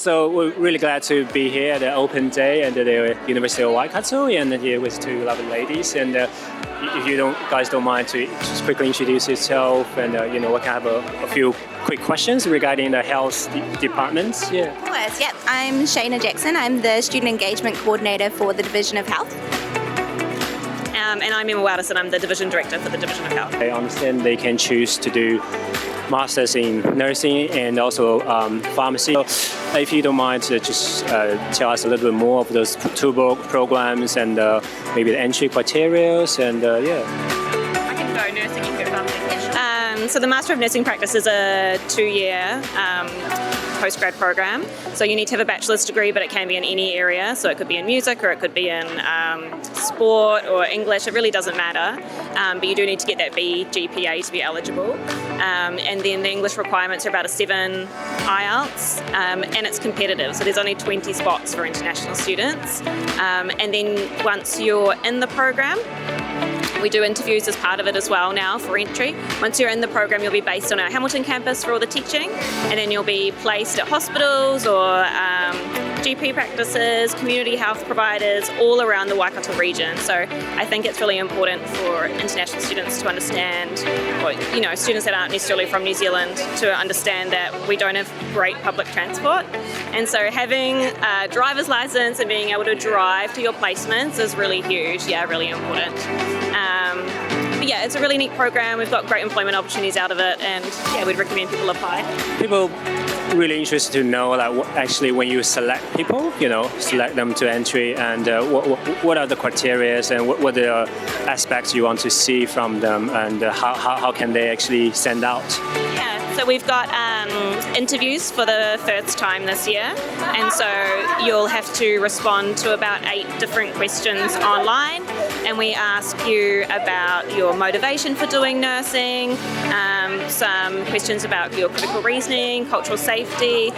so we're really glad to be here at the open day at the University of Waikato and here with two lovely ladies. And if you guys don't mind to just quickly introduce yourself and we can have a few quick questions regarding the health departments. Yeah. Of course, yep. I'm Shayna Jackson. I'm the Student Engagement Coordinator for the Division of Health. And I'm Emma Wowdis, and I'm the Division Director for the Division of Health. I understand they can choose to do masters in nursing and also pharmacy. So if you don't mind to just tell us a little bit more of those two programs and maybe the entry criteria and I can go nursing, you can go pharmacy. So the Master of Nursing Practice is a 2-year postgrad program. So you need to have a bachelor's degree, but it can be in any area. So it could be in music or it could be in sport or English. It really doesn't matter. But you do need to get that B GPA to be eligible. And then the English requirements are about a 7 IELTS, and it's competitive. So there's only 20 spots for international students. And then once you're in the program, we do interviews as part of it as well now for entry. Once you're in the program, you'll be based on our Hamilton campus for all the teaching, and then you'll be placed at hospitals or GP practices, community health providers all around the Waikato region. So I think it's really important for international students to understand, or students that aren't necessarily from New Zealand, to understand that we don't have great public transport. And so having a driver's license and being able to drive to your placements is really huge, really important. But it's a really neat program. We've got great employment opportunities out of it, and we'd recommend people apply. People really interested to know actually when you select people, select them to entry, and what are the criteria and what are the aspects you want to see from them, and how can they actually stand out? So we've got interviews for the first time this year, and so you'll have to respond to about 8 different questions online, and we ask you about your motivation for doing nursing, some questions about your critical reasoning, cultural safety,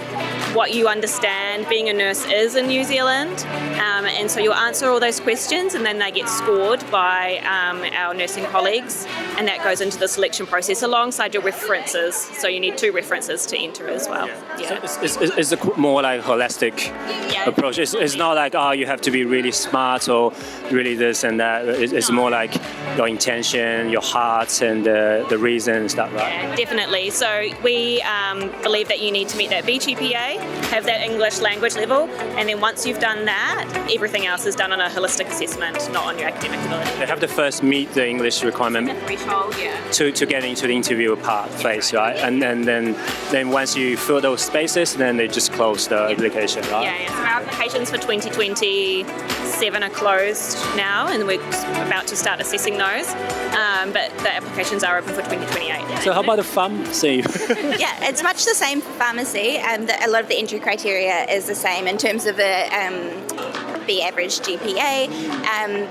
what you understand being a nurse is in New Zealand, and so you'll answer all those questions, and then they get scored by our nursing colleagues, and that goes into the selection process alongside your references. So you need 2 references to enter as well. So it's a more like holistic approach. It's not like you have to be really smart or really this and that. It's more like your intention, your heart, and the reason and stuff, right? Yeah, definitely. So we believe that you need to meet that B GPA, have that English language level, and then once you've done that, everything else is done on a holistic assessment, not on your academic ability. They have to first meet the English requirement threshold, to get into the interview phase, right? And then once you fill those spaces, then they just close the application, right? So our applications for 2027 are closed now, and we're about to start assessing those. But the applications are open for 2028. So how about the pharmacy? It's much the same for pharmacy. A lot of the entry criteria is the same in terms of the average GPA,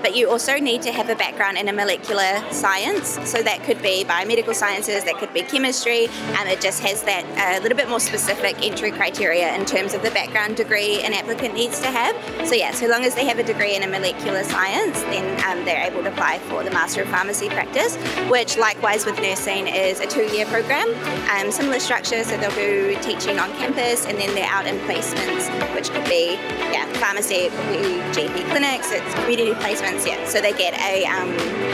but you also need to have a background in a molecular science. So that could be biomedical sciences, that could be chemistry, and it just has that a little bit more specific entry criteria in terms of the background degree an applicant needs to have. So long as they have a degree in a molecular science, then they're able to apply for the Master of Pharmacy Practice, which likewise with nursing is a 2-year program. Similar structure, so they'll do teaching on campus, and then they're out in placements, which could be pharmacy, it could be GP clinics, it's community placements, so they get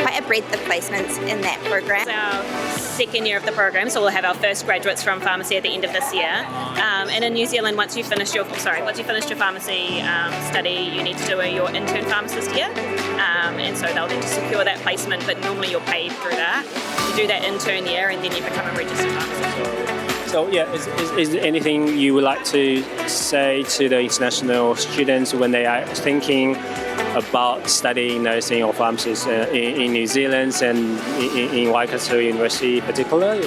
quite a breadth of placements in that program. It's our 2nd year of the program, so we'll have our first graduates from pharmacy at the end of this year. And in New Zealand, once you finish your pharmacy study, you need to do your intern pharmacist year, and so they'll need to secure that placement, but normally you're paid through that. You do that intern year, and then you become a registered pharmacist. So is there anything you would like to say to the international students when they are thinking about studying nursing or pharmacy in New Zealand and in Waikato University in particular?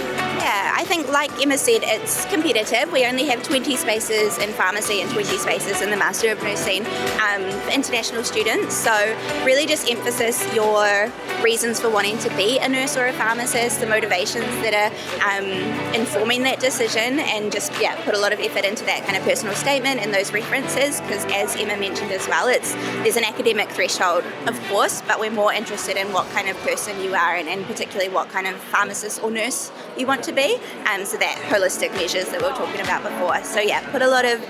I think like Emma said, it's competitive. We only have 20 spaces in pharmacy and 20 spaces in the Master of Nursing for international students. So really just emphasis your reasons for wanting to be a nurse or a pharmacist, the motivations that are informing that decision, and just put a lot of effort into that kind of personal statement and those references, because as Emma mentioned as well, there's an academic threshold, of course, but we're more interested in what kind of person you are and particularly what kind of pharmacist or nurse you want to be. So that holistic measures that we were talking about before. So put a lot of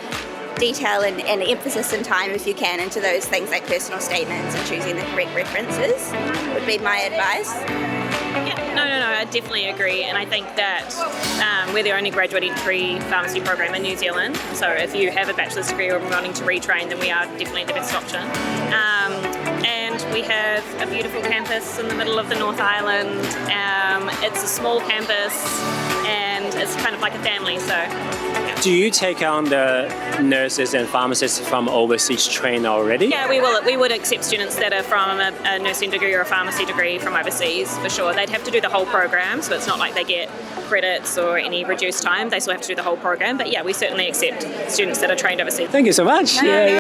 detail and emphasis and time, if you can, into those things like personal statements and choosing the correct references would be my advice. Yeah, no, I definitely agree, and I think that we're the only graduate entry pharmacy program in New Zealand, so if you have a bachelor's degree or wanting to retrain, then we are definitely the best option. And we have a beautiful campus in the middle of the North Island. It's a small campus, and it's kind of like a family, so... Yeah. Do you take on the nurses and pharmacists from overseas train already? Yeah, we will. We would accept students that are from a nursing degree or a pharmacy degree from overseas, for sure. They'd have to do the whole program, so it's not like they get credits or any reduced time. They still have to do the whole program. But yeah, we certainly accept students that are trained overseas. Thank you so much. No,